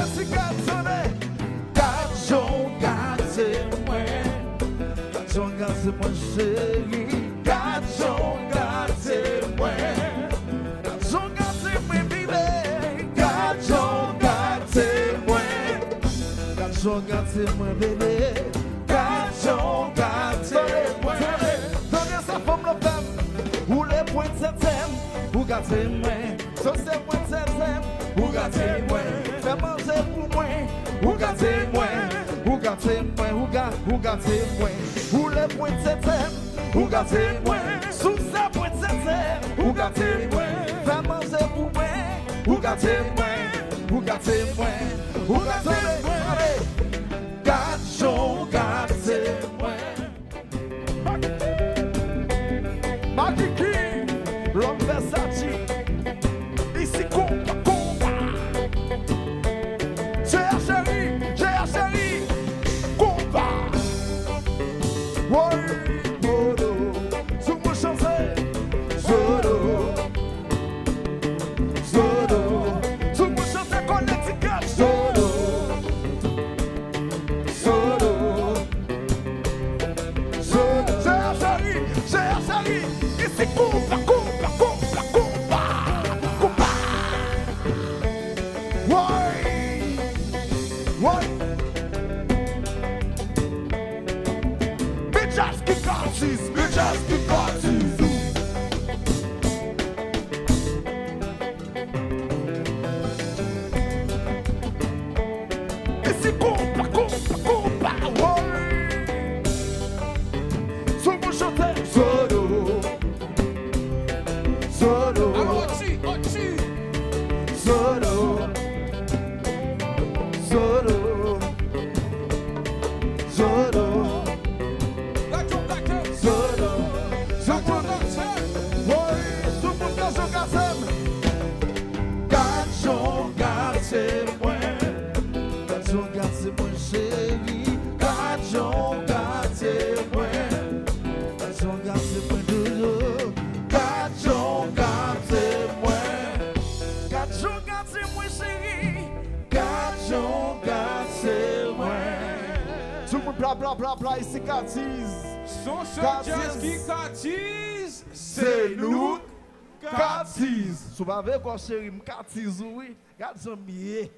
si garçonné. Garçon, gardez-moi. Garçon, gardez-moi, chérie. Garçon, gardez-moi. Garçon, gardez-moi, bébé. Garçon, gardez-moi. Garçon, gardez-moi, bébé. Garçon, gardez-moi. Donnez sa femme le femme. Ou les points de septembre. Ou gardez-moi. Ça c'est point de septembre. Ou gardez-moi. Fais manger pour moi. Ou gardez-moi. Ou gardez-moi. Ou gardez-moi. Ou les points de septembre. Ou gardez-moi. Sous sa point de septembre. Ou gardez-moi. Fais manger pour moi. Ou gardez-moi. Ou gardez-moi. Ou gardez-moi. Garçon, gardez-moi. Magiki, l'homme Versace. Ici, combat, combat. J'ai la chérie, combat. Oui, modo. Sous mon chantier, solo. Solo. Sous mon chantier, Connecticut, solo. Solo. Solo. J'ai la chérie. Ici, combat, combat, combat, combat. Combat. Oui. Oui. Bitches qui Katiz, bitches qui Katiz. Ici, combat, combat, combat. Oui. Sur mon chanteur, solo. Solo. Solo. Solo. Solo. Solo. Garçon, gardez-moi. Garçon, gardez-moi, chérie. Garçon, gardez-moi. Garçon, gardez-moi, doudou. Garçon, gardez-moi. Garçon, gardez-moi, chérie. Garçon, gardez-moi. Tout le monde bla bla bla bla ici, Katiz. Son chantier qui Katiz, C'est nous, Katiz. Vous savez quoi, chérie, Katiz, oui. Garçon, mieux.